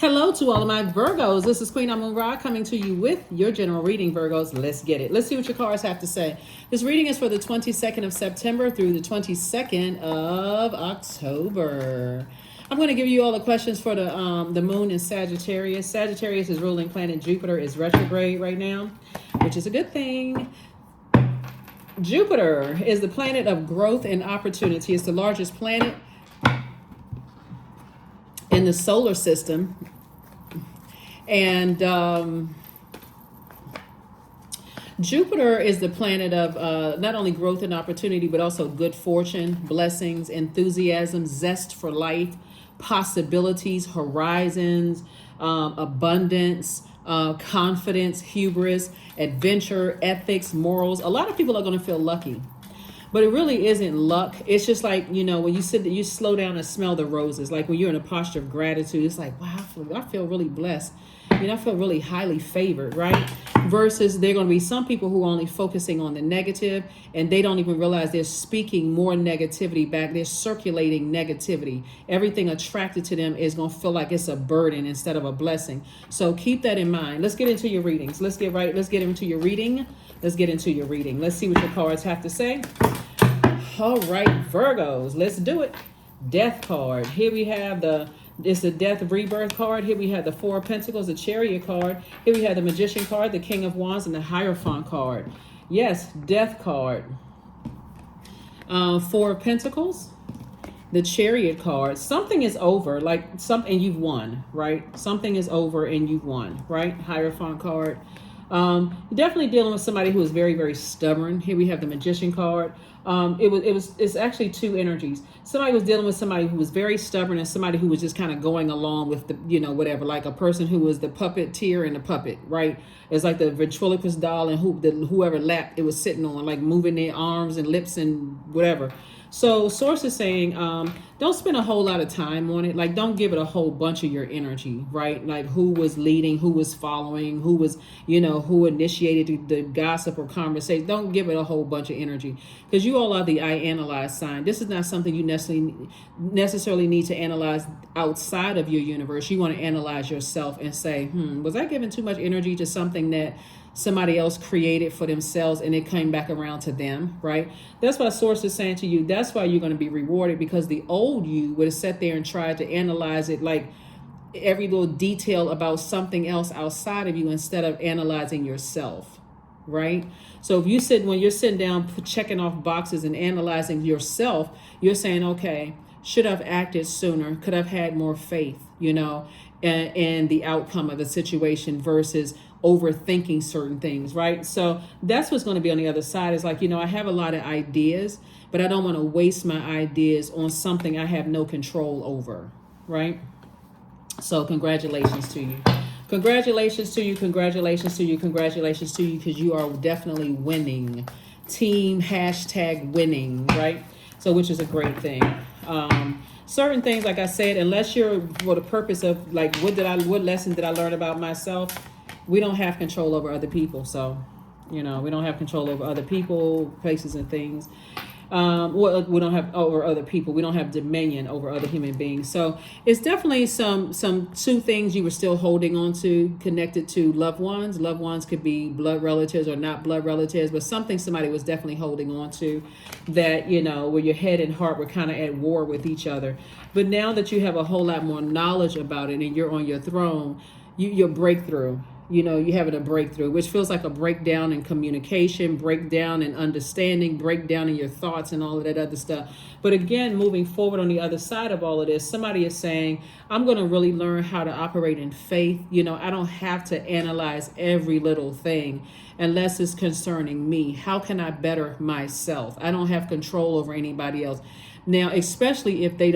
Hello to all of my Virgos. This is Queen Amun Ra coming to you with your general reading, Virgos. Let's get it. Let's see what your cards have to say. This reading is for the 22nd of September through the 22nd of October. I'm going to give you all the questions for the moon in Sagittarius. Sagittarius is ruling planet Jupiter is retrograde right now, which is a good thing. Jupiter is the planet of growth and opportunity. It's the largest planet in the solar system, and Jupiter is the planet of not only growth and opportunity, but also good fortune, blessings, enthusiasm, zest for life, possibilities, horizons, abundance, confidence, hubris, adventure, ethics, morals. A lot of people are going to feel lucky. But it really isn't luck. It's just like, you know, when you sit there, you slow down and smell the roses. Like when you're in a posture of gratitude, it's like, wow, I feel really blessed. I feel really highly favored, right? Versus there are going to be some people who are only focusing on the negative, and they don't even realize they're speaking more negativity back. They're circulating negativity. Everything attracted to them is going to feel like it's a burden instead of a blessing. So keep that in mind. Let's get into your readings. Let's get into your reading. Let's get into your reading. Let's see what your cards have to say. All right, Virgos, let's do it. Death card. Here we have it's the Death Rebirth card. Here we have the Four of Pentacles, the Chariot card. Here we have the Magician card, the King of Wands, and the Hierophant card. Yes, Death card. Four of Pentacles, the Chariot card. Something is over, like something you've won, right? Something is over and you've won, right? Hierophant card. You're definitely dealing with somebody who is very, very stubborn. Here we have the Magician card. It's actually two energies. Somebody was dealing with somebody who was very stubborn, and somebody who was just kind of going along with the, whatever, like a person who was the puppeteer and the puppet, right? It's like the ventriloquist doll, and whoever lap it was sitting on, like moving their arms and lips and whatever. So source is saying, don't spend a whole lot of time on it. Like, don't give it a whole bunch of your energy, right? Like who was leading, who was following, who was, who initiated the gossip or conversation. Don't give it a whole bunch of energy, because you all are the I analyze sign. This is not something you necessarily need to analyze outside of your universe. You want to analyze yourself and say, was I giving too much energy to something that somebody else created for themselves and it came back around to them, right? That's what source is saying to you. That's why you're going to be rewarded, because the old you would have sat there and tried to analyze it, like every little detail about something else outside of you, instead of analyzing yourself, right? So if when you're sitting down checking off boxes and analyzing yourself, you're saying, okay, should have acted sooner, could have had more faith, and the outcome of the situation, versus overthinking certain things, right? So that's what's going to be on the other side. Is like, I have a lot of ideas, but I don't want to waste my ideas on something I have no control over, right? So congratulations to you. Congratulations to you. Congratulations to you. Congratulations to you, because you are definitely winning. Team #winning, right? So, which is a great thing. Certain things, like I said, unless you're for the purpose of like, what lesson did I learn about myself? We don't have control over other people. So, we don't have control over other people, places, and things. We don't have over other people. We don't have dominion over other human beings. So it's definitely some two things you were still holding on to, connected to loved ones. Loved ones could be blood relatives or not blood relatives, but something somebody was definitely holding on to that, where your head and heart were kind of at war with each other. But now that you have a whole lot more knowledge about it and you're on your throne, your breakthrough. You're having a breakthrough, which feels like a breakdown in communication, breakdown in understanding, breakdown in your thoughts and all of that other stuff. But again, moving forward on the other side of all of this, somebody is saying, I'm going to really learn how to operate in faith. I don't have to analyze every little thing unless it's concerning me. How can I better myself? I don't have control over anybody else. Now, especially if they're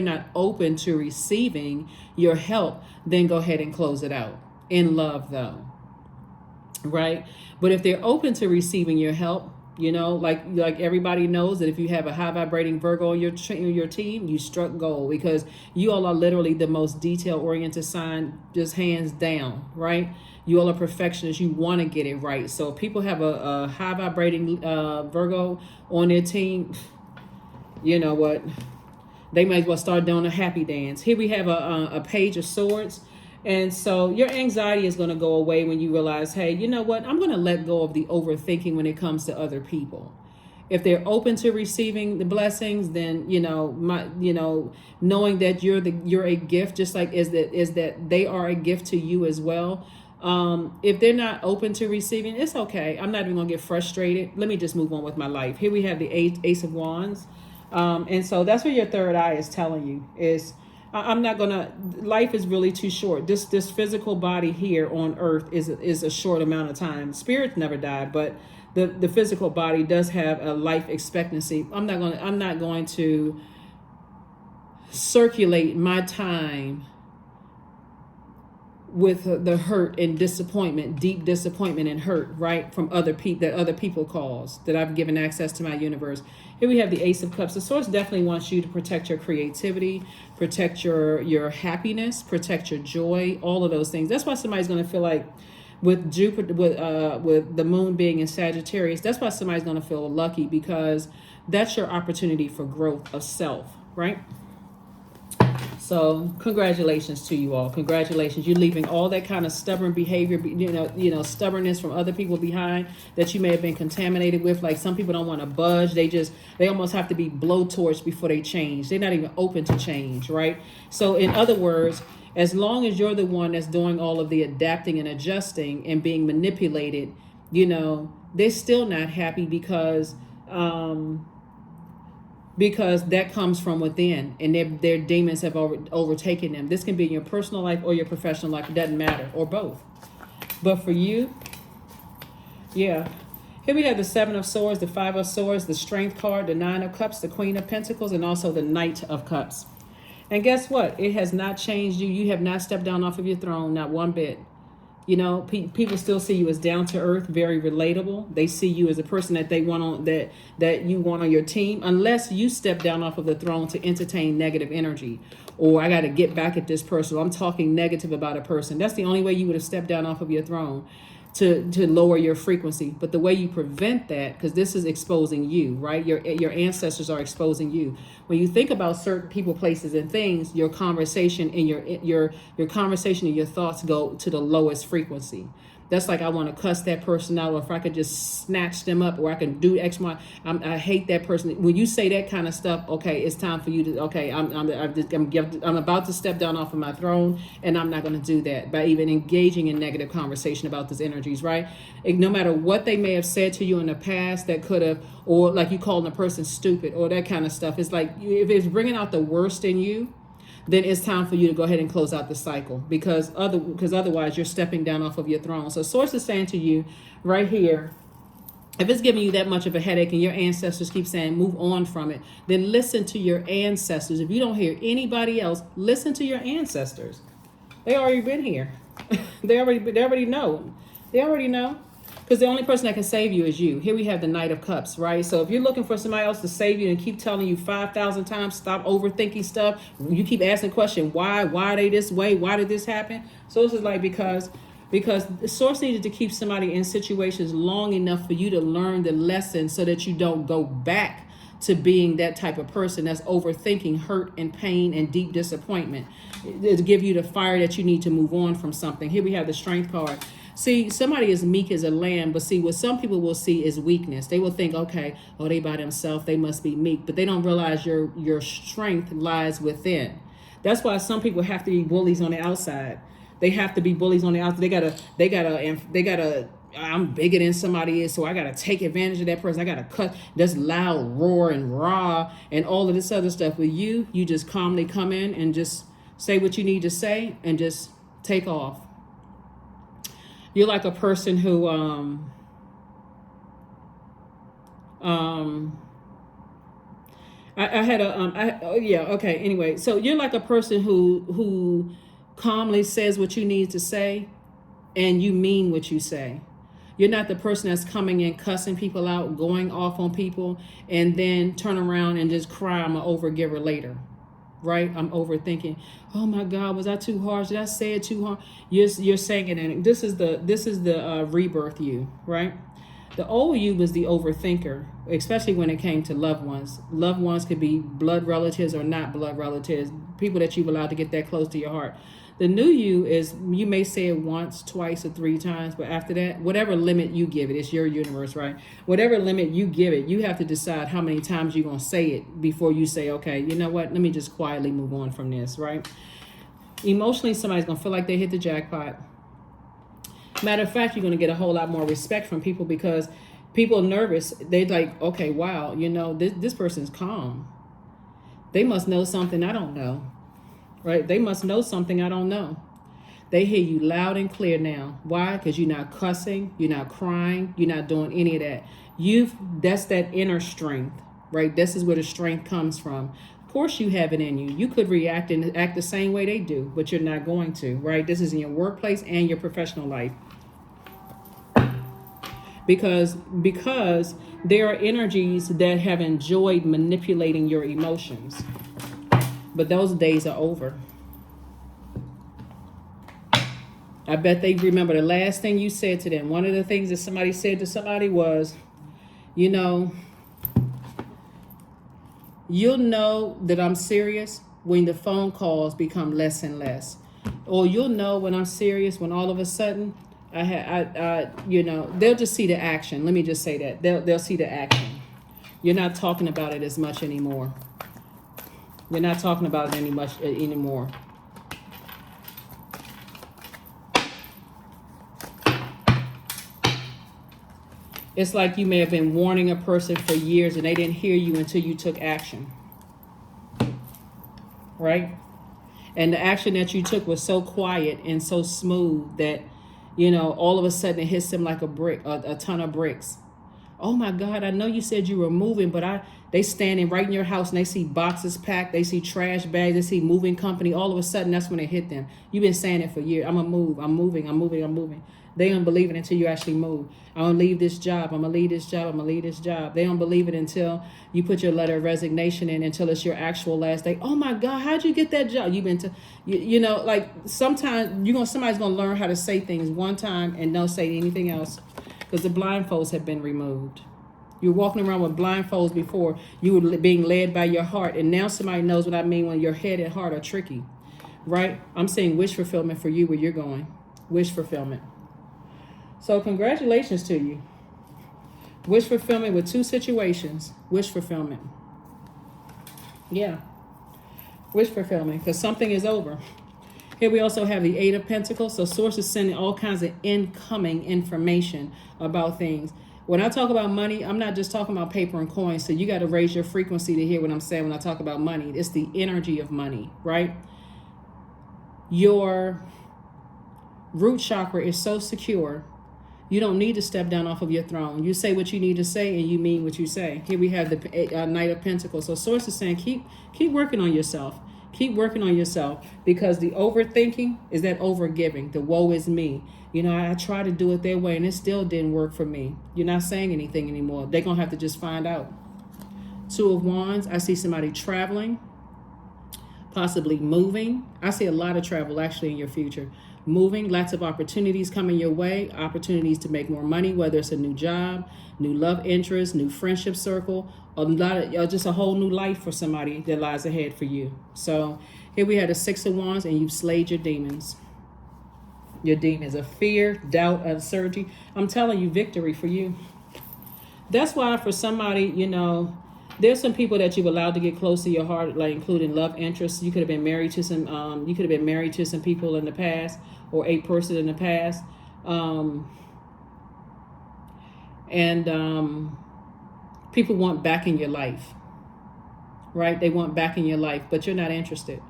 not open to receiving your help, then go ahead and close it out in love, though. Right? But if they're open to receiving your help, like everybody knows that if you have a high vibrating Virgo on your team, you struck gold, because you all are literally the most detail oriented sign, just hands down, right? You all are perfectionists. You want to get it right. So if people have a high vibrating Virgo on their team, you know what? They might as well start doing a happy dance. Here we have a page of swords. And so your anxiety is going to go away when you realize, hey, you know what? I'm going to let go of the overthinking when it comes to other people. If they're open to receiving the blessings, then knowing that you're a gift, just like is that they are a gift to you as well. If they're not open to receiving, it's okay. I'm not even gonna get frustrated. Let me just move on with my life. Here we have the Ace of Wands, and so that's what your third eye is telling you is. I'm not gonna. Life is really too short. This physical body here on Earth is a short amount of time. Spirits never die, but the physical body does have a life expectancy. I'm not going to circulate my time with the hurt and disappointment, deep disappointment and hurt, right, from other people that other people cause, that I've given access to my universe. Here we have the Ace of Cups. The source definitely wants you to protect your creativity, protect your happiness, protect your joy, all of those things. That's why somebody's going to feel like with Jupiter, with the moon being in Sagittarius, that's why somebody's going to feel lucky, because that's your opportunity for growth of self, right? So congratulations to you all. Congratulations. You're leaving all that kind of stubborn behavior, stubbornness from other people behind that you may have been contaminated with. Like some people don't want to budge. They almost have to be blowtorched before they change. They're not even open to change, right? So in other words, as long as you're the one that's doing all of the adapting and adjusting and being manipulated, they're still not happy because that comes from within, and their demons have overtaken them. This can be in your personal life or your professional life. It doesn't matter, or both. But for you, yeah. Here we have the Seven of Swords, the Five of Swords, the Strength card, the Nine of Cups, the Queen of Pentacles, and also the Knight of Cups. And guess what? It has not changed you. You have not stepped down off of your throne, not one bit. People still see you as down to earth, very relatable. They see you as a person that they want on that you want on your team, unless you step down off of the throne to entertain negative energy, or I got to get back at this person. I'm talking negative about a person. That's the only way you would have stepped down off of your throne, to lower your frequency. But the way you prevent that, because this is exposing you, right? Your ancestors are exposing you. When you think about certain people, places, and things, your conversation and your conversation and your thoughts go to the lowest frequency. That's like, I want to cuss that person out, or if I could just snatch them up, or I can do X, Y. I hate that person. When you say that kind of stuff, okay, it's time for you to, okay, I'm about to step down off of my throne, and I'm not going to do that by even engaging in negative conversation about these energies, right? No matter what they may have said to you in the past that could have, or like you calling a person stupid or that kind of stuff. It's like, if it's bringing out the worst in you, then it's time for you to go ahead and close out the cycle, because otherwise you're stepping down off of your throne. So source is saying to you right here, if it's giving you that much of a headache and your ancestors keep saying move on from it, then listen to your ancestors. If you don't hear anybody else, listen to your ancestors. They already been here. They already know. They already know. Because the only person that can save you is you. Here we have the Knight of Cups, right? So if you're looking for somebody else to save you and keep telling you 5,000 times, stop overthinking stuff. You keep asking the question, why are they this way? Why did this happen? So this is like, because the source needed to keep somebody in situations long enough for you to learn the lesson, so that you don't go back to being that type of person that's overthinking hurt and pain and deep disappointment. To give you the fire that you need to move on from something. Here we have the Strength card. See, somebody is meek as a lamb, but see, what some people will see is weakness. They will think, okay, they by themselves, they must be meek, but they don't realize your strength lies within. That's why some people have to be bullies on the outside. They have to be bullies on the outside. They gotta. I'm bigger than somebody is, so I gotta take advantage of that person. I gotta cut this loud roar and rah and all of this other stuff. With you just calmly come in and just say what you need to say and just take off. You're like a person who, Anyway, so you're like a person who calmly says what you need to say, and you mean what you say. You're not the person that's coming in, cussing people out, going off on people, and then turn around and just cry, I'm an overgiver later. Right? I'm overthinking. Oh my God, was I too harsh? Did I say it too hard? You're saying it, and this is the rebirth you, right? The old you was the overthinker, especially when it came to loved ones. Loved ones could be blood relatives or not blood relatives, people that you've allowed to get that close to your heart. The new you is, you may say it once, twice, or 3 times, but after that, whatever limit you give it, it's your universe, right? Whatever limit you give it, you have to decide how many times you're going to say it before you say, okay, you know what, let me just quietly move on from this, right? Emotionally, somebody's going to feel like they hit the jackpot. Matter of fact, you're going to get a whole lot more respect from people because people are nervous. They're like, okay, wow, you know, this person's calm. They must know something I don't know, right? They must know something I don't know. They hear you loud and clear now. Why? Because you're not cussing, you're not crying, you're not doing any of that. That's that inner strength, right? This is where the strength comes from. Of course you have it in you. You could react and act the same way they do, but you're not going to, right? This is in your workplace and your professional life. Because there are energies that have enjoyed manipulating your emotions. But those days are over. I bet they remember the last thing you said to them. One of the things that somebody said to somebody was, you know, you'll know that I'm serious when the phone calls become less and less. Or you'll know when I'm serious when all of a sudden you know, they'll just see the action. Let me just say that. They'll see the action. You're not talking about it as much anymore. You're not talking about it anymore. It's like you may have been warning a person for years and they didn't hear you until you took action. Right? And the action that you took was so quiet and so smooth that, you know, all of a sudden it hits them like a ton of bricks. Oh my God, I know you said you were moving, but they standing right in your house and they see boxes packed, they see trash bags, they see moving company. All of a sudden, that's when it hit them. You've been saying it for years. I'm gonna move, I'm moving, I'm moving, I'm moving. They don't believe it until you actually move. I'm gonna leave this job, I'm gonna leave this job, I'm gonna leave this job. They don't believe it until you put your letter of resignation in, until it's your actual last day. Oh my God, how'd you get that job? You've been you know, like sometimes somebody's gonna learn how to say things one time and don't say anything else. Because the blindfolds have been removed. You're walking around with blindfolds before. You were being led by your heart. And now somebody knows what I mean when your head and heart are tricky. Right? I'm saying wish fulfillment for you where you're going. Wish fulfillment. So congratulations to you. Wish fulfillment with 2 situations. Wish fulfillment. Yeah. Wish fulfillment. Because something is over. Here we also have the 8 of Pentacles. So source is sending all kinds of incoming information about things. When I talk about money, I'm not just talking about paper and coins. So you got to raise your frequency to hear what I'm saying when I talk about money. It's the energy of money, right? Your root chakra is so secure. You don't need to step down off of your throne. You say what you need to say and you mean what you say. Here we have the Knight of Pentacles. So source is saying keep working on yourself. Keep working on yourself, because the overthinking is that overgiving. The woe is me. You know, I tried to do it their way and it still didn't work for me. You're not saying anything anymore. They're going to have to just find out. 2 of Wands. I see somebody traveling, possibly moving. I see a lot of travel actually in your future. Moving, lots of opportunities coming your way, opportunities to make more money, whether it's a new job, new love interest, new friendship circle, just a whole new life for somebody that lies ahead for you. So here we have the 6 of Wands, and you've slayed your demons. Your demons of fear, doubt, uncertainty. I'm telling you, victory for you. That's why for somebody, you know, there's some people that you've allowed to get close to your heart, like including love interests. You could have been married to some people in the past, or a person in the past. People want back in your life, right? They want back in your life, but you're not interested.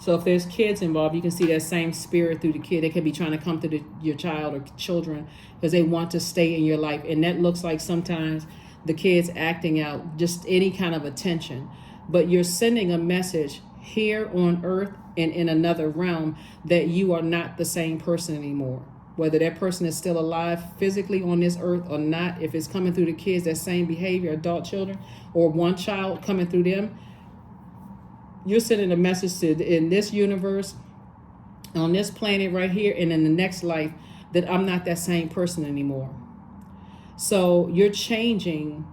So if there's kids involved, you can see that same spirit through the kid. They could be trying to come through your child or children because they want to stay in your life. And that looks like sometimes the kids acting out just any kind of attention. But you're sending a message here on earth and in another realm that you are not the same person anymore. Whether that person is still alive physically on this earth or not, if it's coming through the kids, that same behavior, adult children, or one child coming through them, you're sending a message to in this universe, on this planet right here, and in the next life, that I'm not that same person anymore. So you're changing,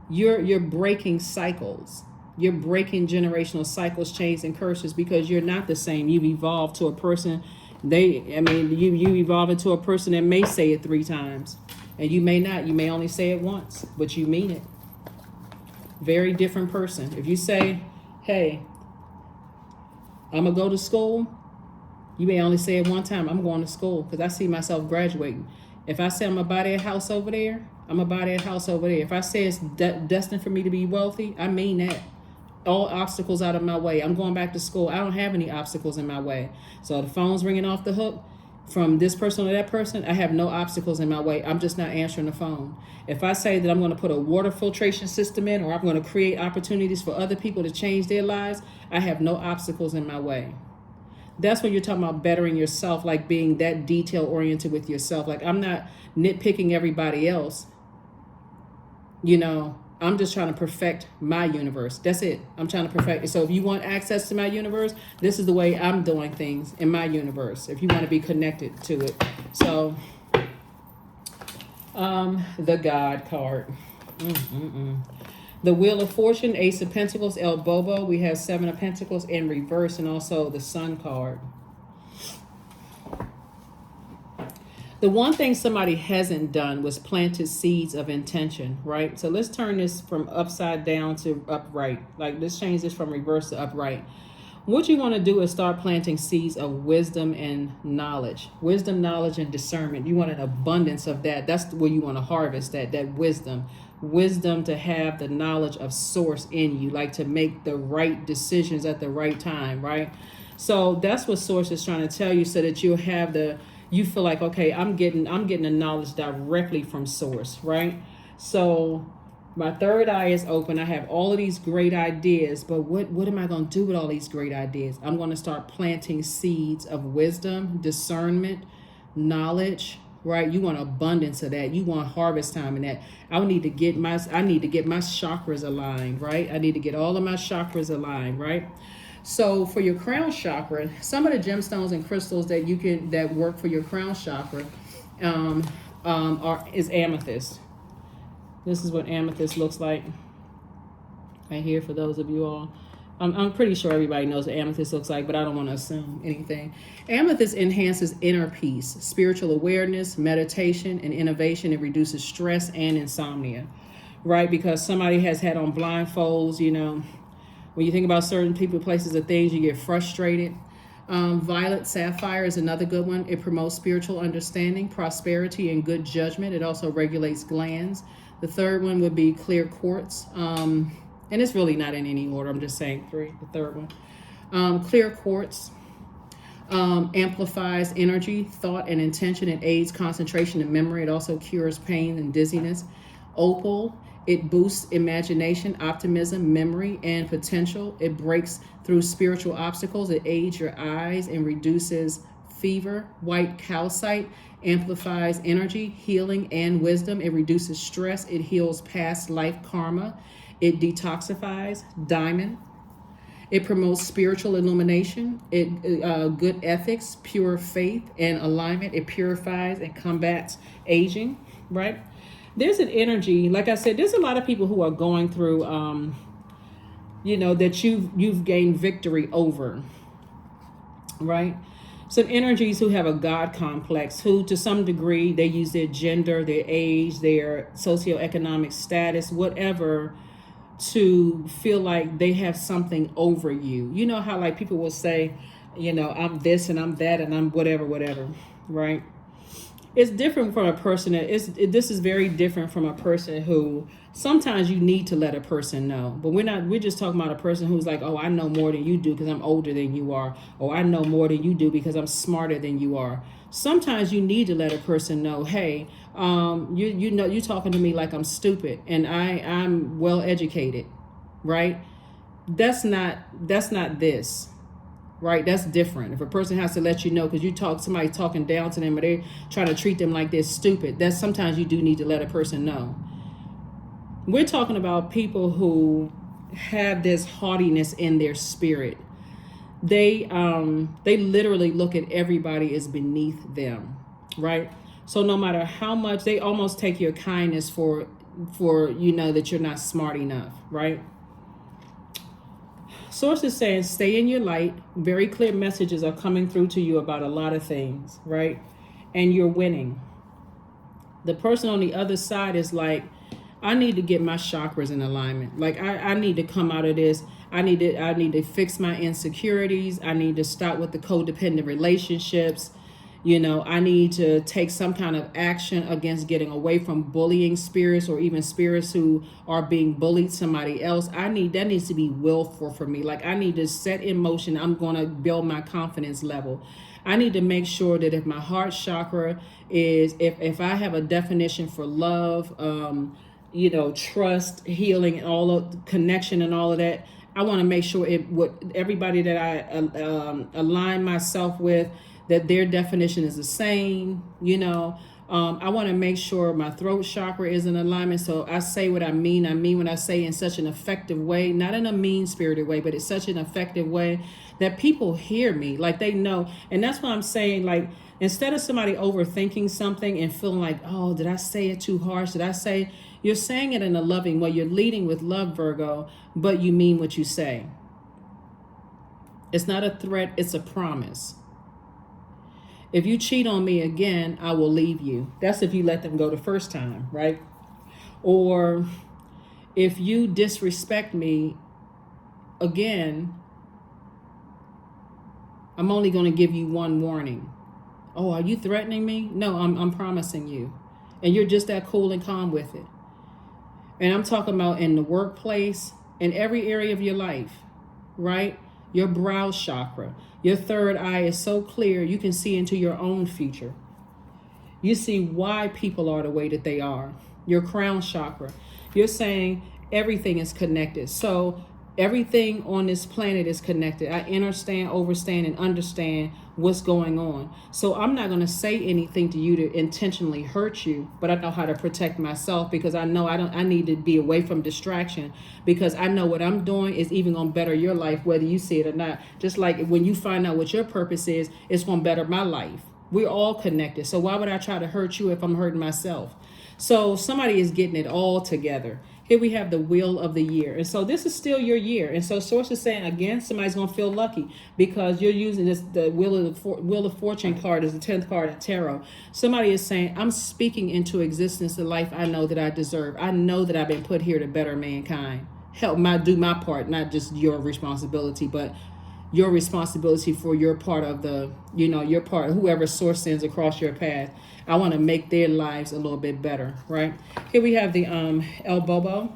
you're breaking cycles. You're breaking generational cycles, chains, and curses, because you're not the same. You've evolved to a person. You evolve into a person that may say it 3 times, and you may not. You may only say it once, but you mean it. Very different person. If you say, "Hey, I'm gonna go to school," you may only say it 1 time. "I'm going to school because I see myself graduating." If I say I'm gonna buy that house over there, I'm gonna buy that house over there. If I say it's destined for me to be wealthy, I mean that. All obstacles out of my way. I'm going back to school. I don't have any obstacles in my way. So the phone's ringing off the hook from this person to that person. I have no obstacles in my way. I'm just not answering the phone. If I say that I'm going to put a water filtration system in, or I'm going to create opportunities for other people to change their lives, I have no obstacles in my way. That's when you're talking about bettering yourself, like being that detail oriented with yourself. Like, I'm not nitpicking everybody else. I'm just trying to perfect my universe. That's it. I'm trying to perfect it. So if you want access to my universe, this is the way I'm doing things in my universe, if you want to be connected to it. So the God card. The Wheel of Fortune, Ace of Pentacles, El Bobo. We have 7 of Pentacles in reverse, and also the Sun card. The one thing somebody hasn't done was planted seeds of intention, right? So let's turn this from upside down to upright. Like, let's change this from reverse to upright. What you want to do is start planting seeds of wisdom and knowledge. Wisdom, knowledge, and discernment. You want an abundance of that. That's where you want to harvest that wisdom. Wisdom to have the knowledge of source in you, like to make the right decisions at the right time, right? So that's what source is trying to tell you, so that you'll have you feel like, okay, I'm getting the knowledge directly from source, right? So my third eye is open. I have all of these great ideas, but what am I going to do with all these great ideas? I'm going to start planting seeds of wisdom, discernment, knowledge, right? You want abundance of that. You want harvest time in that. I need to get my chakras aligned, right? I need to get all of my chakras aligned, right? So for your crown chakra, some of the gemstones and crystals that work for your crown chakra is amethyst. This is what amethyst looks like right here for those of you all. I'm pretty sure everybody knows what amethyst looks like, but I don't want to assume anything. Amethyst enhances inner peace, spiritual awareness, meditation, and innovation. It reduces stress and insomnia, right? Because somebody has had on blindfolds, when you think about certain people, places, or things, you get frustrated. Violet sapphire is another good one. It promotes spiritual understanding, prosperity, and good judgment. It also regulates glands. The third one would be clear quartz. And it's really not in any order. I'm just saying the third one. Clear quartz amplifies energy, thought, and intention. It aids concentration and memory. It also cures pain and dizziness. Opal, it boosts imagination, optimism, memory, and potential. It breaks through spiritual obstacles. It aids your eyes and reduces fever. White calcite amplifies energy, healing, and wisdom. It reduces stress. It heals past life karma. It detoxifies. Diamond, it promotes spiritual illumination. Good ethics, pure faith, and alignment. It purifies and combats aging, right? There's an energy, like I said, there's a lot of people who are going through, that you've gained victory over, right? Some energies who have a God complex, who to some degree, they use their gender, their age, their socioeconomic status, whatever, to feel like they have something over you. You know how like people will say, I'm this and I'm that and I'm whatever, right? It's different from a person this is very different from a person who sometimes you need to let a person know, but we're just talking about a person who's like, oh, I know more than you do because I'm older than you are, or I know more than you do because I'm smarter than you are. Sometimes you need to let a person know, hey, you're talking to me like I'm stupid and I'm well educated, right? That's not this. Right? That's different. If a person has to let you know because somebody talking down to them, or they're trying to treat them like they're stupid, that's sometimes you do need to let a person know. We're talking about people who have this haughtiness in their spirit. They literally look at everybody as beneath them, right? So no matter how much, they almost take your kindness for you know that you're not smart enough, right? Source is saying stay in your light. Very clear messages are coming through to you about a lot of things, right? And you're winning. The person on the other side is like, I need to get my chakras in alignment. Like I need to come out of this. I need to fix my insecurities. I need to stop with the codependent relationships. You know, I need to take some kind of action against getting away from bullying spirits, or even spirits who are being bullied somebody else. That needs to be willful for me. Like I need to set in motion. I'm going to build my confidence level. I need to make sure that if my heart chakra is, if I have a definition for love, you know, trust, healing, and all of connection and all of that, I want to make sure everybody that I align myself with, that their definition is the same. You know, I want to make sure my throat chakra is in alignment. So I say what I mean. I mean what I say in such an effective way, not in a mean-spirited way, but it's such an effective way that people hear me, like they know. And that's why I'm saying, like, instead of somebody overthinking something and feeling like, oh, did I say it too harsh? You're saying it in a loving way. You're leading with love, Virgo, but you mean what you say. It's not a threat, it's a promise. If you cheat on me again, I will leave you. That's if you let them go the first time, right? Or if you disrespect me again, I'm only going to give you one warning. Oh, are you threatening me? No, I'm promising you. And you're just that cool and calm with it. And I'm talking about in the workplace, in every area of your life, right? Your brow chakra, your third eye is so clear you can see into your own future. You see why people are the way that they are. Your crown chakra, you're saying everything is connected. So everything on this planet is connected. I understand, overstand, and understand what's going on. So I'm not going to say anything to you to intentionally hurt you, but I know how to protect myself, because I know I need to be away from distraction, because I know what I'm doing is even going to better your life, whether you see it or not. Just like when you find out what your purpose is, it's going to better my life. We're all connected. So why would I try to hurt you if I'm hurting myself? So somebody is getting it all together. Here we have the wheel of the year. And so this is still your year. And so source is saying, again, somebody's going to feel lucky because you're using this, the Wheel of Fortune card is the 10th card of tarot. Somebody is saying, I'm speaking into existence the life I know that I deserve. I know that I've been put here to better mankind. Do my part, not just your responsibility, but your responsibility for your part of the, you know, your part, whoever source sends across your path. I want to make their lives a little bit better, right? Here we have the El Bobo.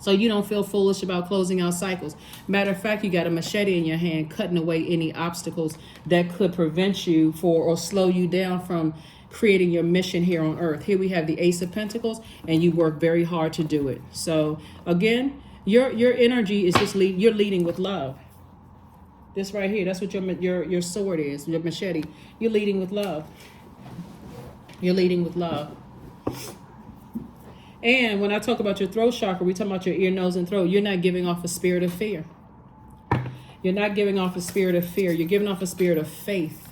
So you don't feel foolish about closing out cycles. Matter of fact, you got a machete in your hand, cutting away any obstacles that could prevent you or slow you down from creating your mission here on earth. Here we have the Ace of Pentacles, and you work very hard to do it. So again, your energy is just you're leading with love. This right here, that's what your sword is, your machete. You're leading with love. You're leading with love. And when I talk about your throat chakra, we talk about your ear, nose, and throat. You're not giving off a spirit of fear. You're not giving off a spirit of fear. You're giving off a spirit of faith.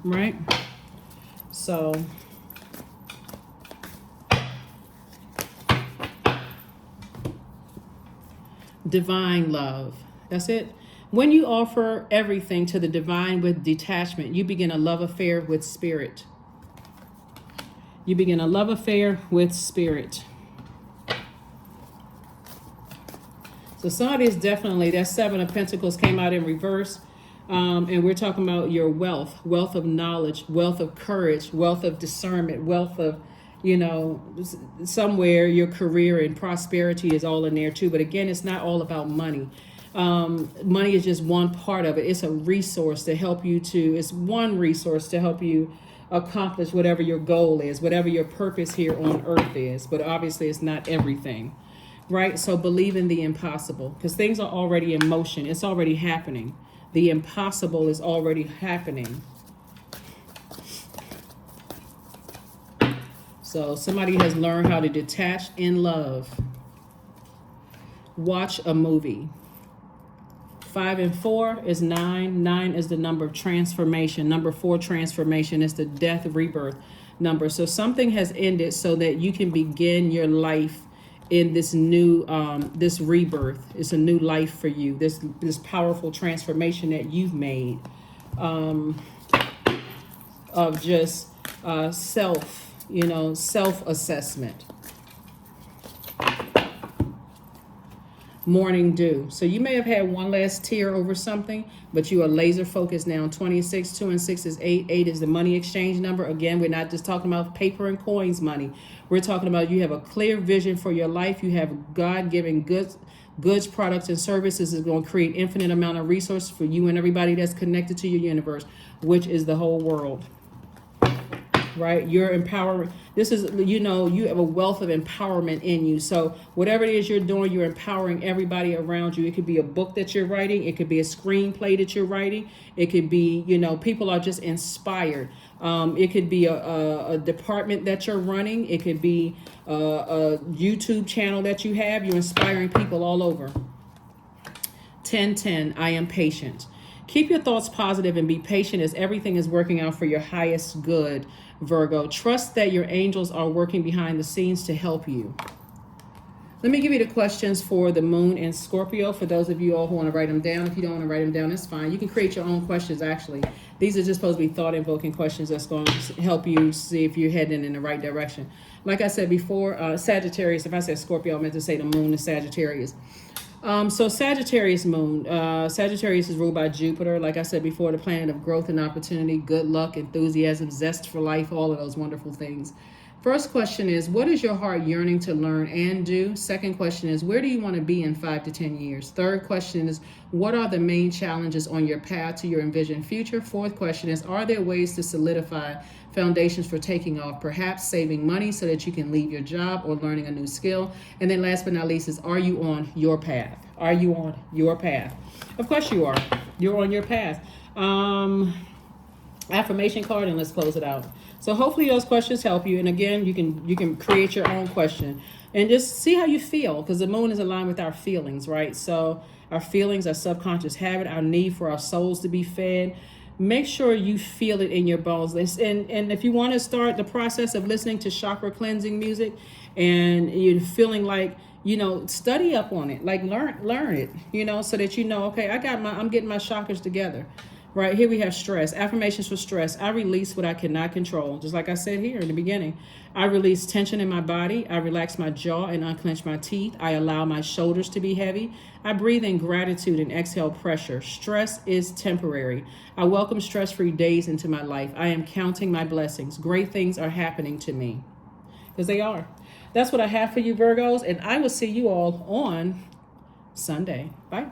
Right? So divine love. That's it. When you offer everything to the divine with detachment, you begin a love affair with spirit. You begin a love affair with spirit. So somebody is definitely, that Seven of Pentacles came out in reverse. And we're talking about your wealth of knowledge, wealth of courage, wealth of discernment, wealth of, you know, somewhere your career and prosperity is all in there too. But again, it's not all about money. Money is just one part of it. It's a resource to help you it's one resource to help you accomplish whatever your goal is, whatever your purpose here on earth is. But obviously it's not everything, right? So believe in the impossible, because things are already in motion. It's already happening. The impossible is already happening. So somebody has learned how to detach in love. Watch a movie. 5 and 4 is 9. 9 is the number of transformation. Number 4, transformation, is the death, rebirth number. So something has ended so that you can begin your life in this new, this rebirth. It's a new life for you. This powerful transformation that you've made, of just self, self-assessment. Morning dew. So you may have had one last tear over something, but you are laser focused now. 26, 2 and 6 is 8. 8 is the money exchange number. Again, we're not just talking about paper and coins money. We're talking about you have a clear vision for your life. You have God-given goods, products, and services is going to create infinite amount of resources for you and everybody that's connected to your universe, which is the whole world. Right? You're empowering. This is, you have a wealth of empowerment in you. So whatever it is you're doing, you're empowering everybody around you. It could be a book that you're writing. It could be a screenplay that you're writing. It could be, people are just inspired. It could be a department that you're running. It could be a YouTube channel that you have. You're inspiring people all over. 10:10, I am patient. Keep your thoughts positive and be patient as everything is working out for your highest good, Virgo. Trust that your angels are working behind the scenes to help you. Let me give you the questions for the moon and Scorpio, for those of you all who want to write them down. If you don't want to write them down, that's fine. You can create your own questions, actually. These are just supposed to be thought-invoking questions that's going to help you see if you're heading in the right direction. Like I said before, Sagittarius, if I said Scorpio, I meant to say the moon is Sagittarius. So Sagittarius moon, Sagittarius is ruled by Jupiter. Like I said before, the planet of growth and opportunity, good luck, enthusiasm, zest for life, all of those wonderful things. First question is, what is your heart yearning to learn and do? Second question is, where do you want to be in 5 to 10 years? Third question is, what are the main challenges on your path to your envisioned future? Fourth question is, are there ways to solidify foundations for taking off, perhaps saving money so that you can leave your job or learning a new skill? And then last but not least is, are you on your path? Are you on your path? Of course you are. You're on your path. Affirmation card, and let's close it out. So hopefully those questions help you. And again, you can create your own question and just see how you feel, because the moon is aligned with our feelings, right? So our feelings, our subconscious habit, our need for our souls to be fed. Make sure you feel it in your bones. And if you want to start the process of listening to chakra cleansing music and you're feeling like, study up on it, like learn it, so that okay, I'm getting my chakras together. Right, here we have stress. Affirmations for stress. I release what I cannot control. Just like I said here in the beginning. I release tension in my body. I relax my jaw and unclench my teeth. I allow my shoulders to be heavy. I breathe in gratitude and exhale pressure. Stress is temporary. I welcome stress-free days into my life. I am counting my blessings. Great things are happening to me. Because they are. That's what I have for you, Virgos. And I will see you all on Sunday. Bye.